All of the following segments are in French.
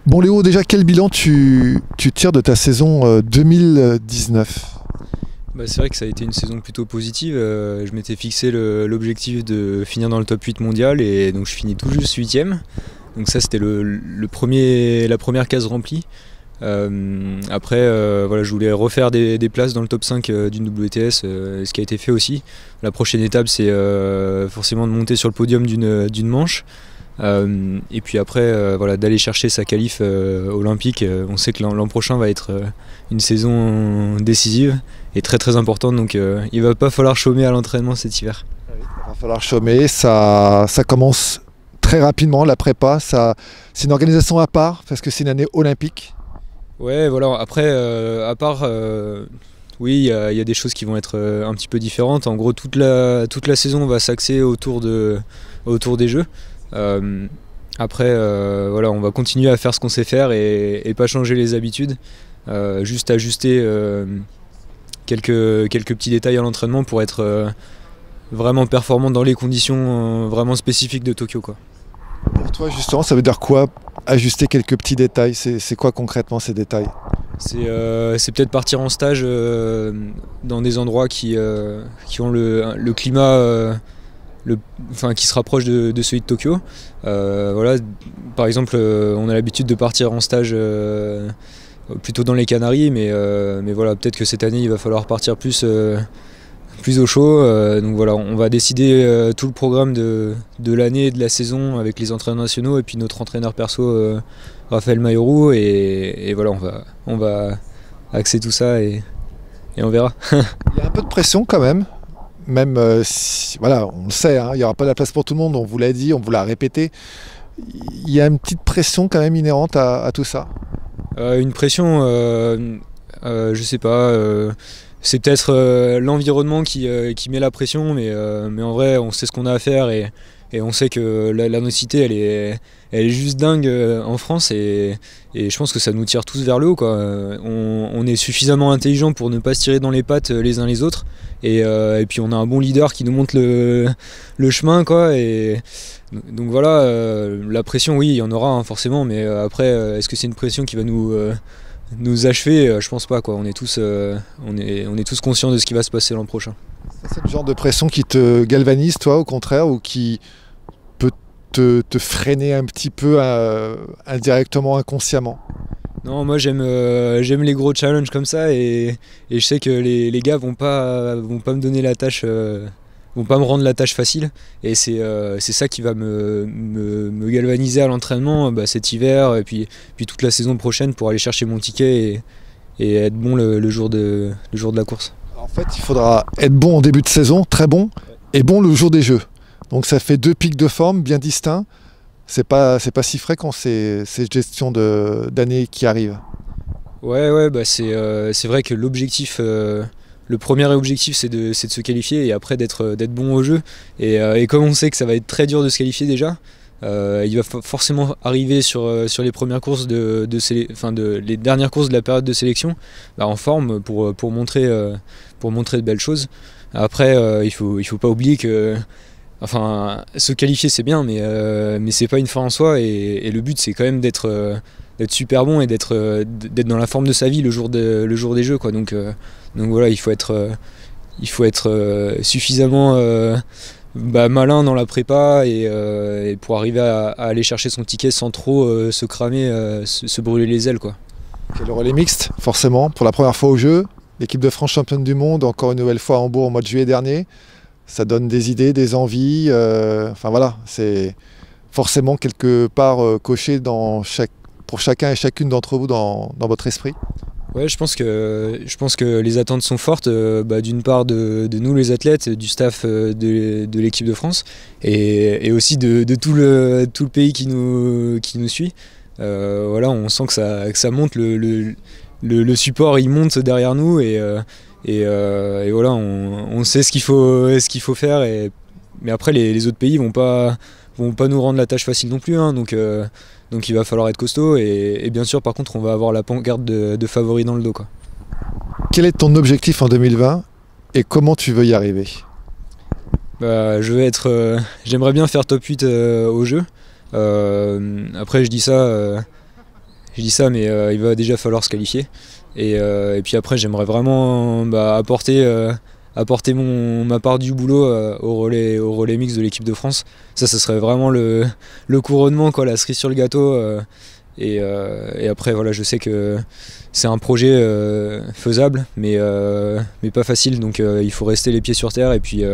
Bon Léo, déjà quel bilan tu tires de ta saison 2019? C'est vrai que ça a été une saison plutôt positive. Je m'étais fixé l'objectif de finir dans le top 8 mondial et donc je finis tout juste 8ème. Donc ça c'était la première case remplie. Après voilà, je voulais refaire des places dans le top 5 d'une WTS, ce qui a été fait aussi. La prochaine étape c'est forcément de monter sur le podium d'une manche. Et puis après voilà, d'aller chercher sa qualif olympique. On sait que l'an prochain va être une saison décisive et très très importante, donc il va pas falloir chômer à l'entraînement cet hiver. Il va falloir chômer, ça commence très rapidement la prépa, c'est une organisation à part parce que c'est une année olympique. Ouais voilà, après à part oui il y a des choses qui vont être un petit peu différentes. En gros toute la saison va s'axer autour des Jeux. Après voilà, on va continuer à faire ce qu'on sait faire et pas changer les habitudes, juste ajuster quelques petits détails à l'entraînement pour être vraiment performant dans les conditions vraiment spécifiques de Tokyo, quoi. Pour toi justement, ça veut dire quoi ajuster quelques petits détails? C'est quoi concrètement ces détails? C'est peut-être partir en stage dans des endroits qui ont le climat qui se rapproche de celui de Tokyo. Voilà, par exemple, on a l'habitude de partir en stage plutôt dans les Canaries, mais voilà, peut-être que cette année il va falloir partir plus au chaud. Donc voilà, on va décider tout le programme de l'année et de la saison avec les entraîneurs nationaux et puis notre entraîneur perso Raphaël Mayorou, et voilà, on va axer tout ça et on verra. Il y a un peu de pression quand même. Même si, voilà, on le sait, hein, il n'y aura pas de la place pour tout le monde, on vous l'a dit, on vous l'a répété. Il y a une petite pression quand même inhérente à tout ça. Une pression, je sais pas, c'est peut-être l'environnement qui met la pression, mais en vrai on sait ce qu'on a à faire et on sait que la nocité elle est juste dingue en France, et je pense que ça nous tire tous vers le haut, quoi. On est suffisamment intelligent pour ne pas se tirer dans les pattes les uns les autres, et puis on a un bon leader qui nous montre le chemin, quoi, et donc voilà, la pression oui il y en aura, hein, forcément, mais après est-ce que c'est une pression qui va nous achever? Je pense pas, quoi. On est tous conscients de ce qui va se passer l'an prochain. C'est le genre de pression qui te galvanise, toi, au contraire, ou qui peut te freiner un petit peu indirectement, inconsciemment? Non, moi j'aime les gros challenges comme ça, et je sais que les gars vont pas me donner la tâche, vont pas me rendre la tâche facile, et c'est ça qui va me galvaniser à l'entraînement cet hiver et puis toute la saison prochaine pour aller chercher mon ticket et être bon le jour de la course. En fait, il faudra être bon en début de saison, très bon, et bon le jour des Jeux. Donc ça fait deux pics de forme bien distincts. C'est pas si fréquent ces gestions d'années qui arrivent. Ouais, c'est vrai que l'objectif, le premier objectif c'est de se qualifier, et après d'être bon au jeu. Et comme on sait que ça va être très dur de se qualifier déjà, il va forcément arriver sur les premières courses les dernières courses de la période de sélection en forme pour montrer de belles choses. Après il faut pas oublier que se qualifier c'est bien, mais c'est pas une fin en soi, et le but c'est quand même d'être super bon et d'être dans la forme de sa vie le jour des Jeux, quoi. Donc voilà, il faut être suffisamment malin dans la prépa, et pour arriver à aller chercher son ticket sans trop se cramer, se brûler les ailes, quoi. Le relais mixte, forcément, pour la première fois aux Jeux, l'équipe de France championne du monde, encore une nouvelle fois à Hambourg au mois de juillet dernier. Ça donne des idées, des envies. Voilà, c'est forcément quelque part coché pour chacun et chacune d'entre vous dans votre esprit. Ouais, je pense que les attentes sont fortes, d'une part de nous les athlètes, du staff de l'équipe de France, et aussi de tout le pays qui nous suit. Voilà, on sent que ça monte, le support il monte derrière nous, et voilà, on sait ce qu'il faut faire, mais après les autres pays vont pas nous rendre la tâche facile non plus, hein, donc il va falloir être costaud, et bien sûr par contre on va avoir la pancarte de favori dans le dos, quoi. Quel est ton objectif en 2020 et comment tu veux y arriver? J'aimerais bien faire top 8 au jeu. Après je dis ça, je dis ça, mais il va déjà falloir se qualifier. Et puis après, j'aimerais vraiment apporter ma part du boulot au relais mix de l'équipe de France. Ça serait vraiment le couronnement, quoi, la cerise sur le gâteau. Et après, voilà, je sais que c'est un projet faisable, mais pas facile. Donc il faut rester les pieds sur terre et puis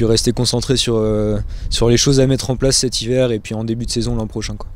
rester concentré sur les choses à mettre en place cet hiver et puis en début de saison l'an prochain, quoi.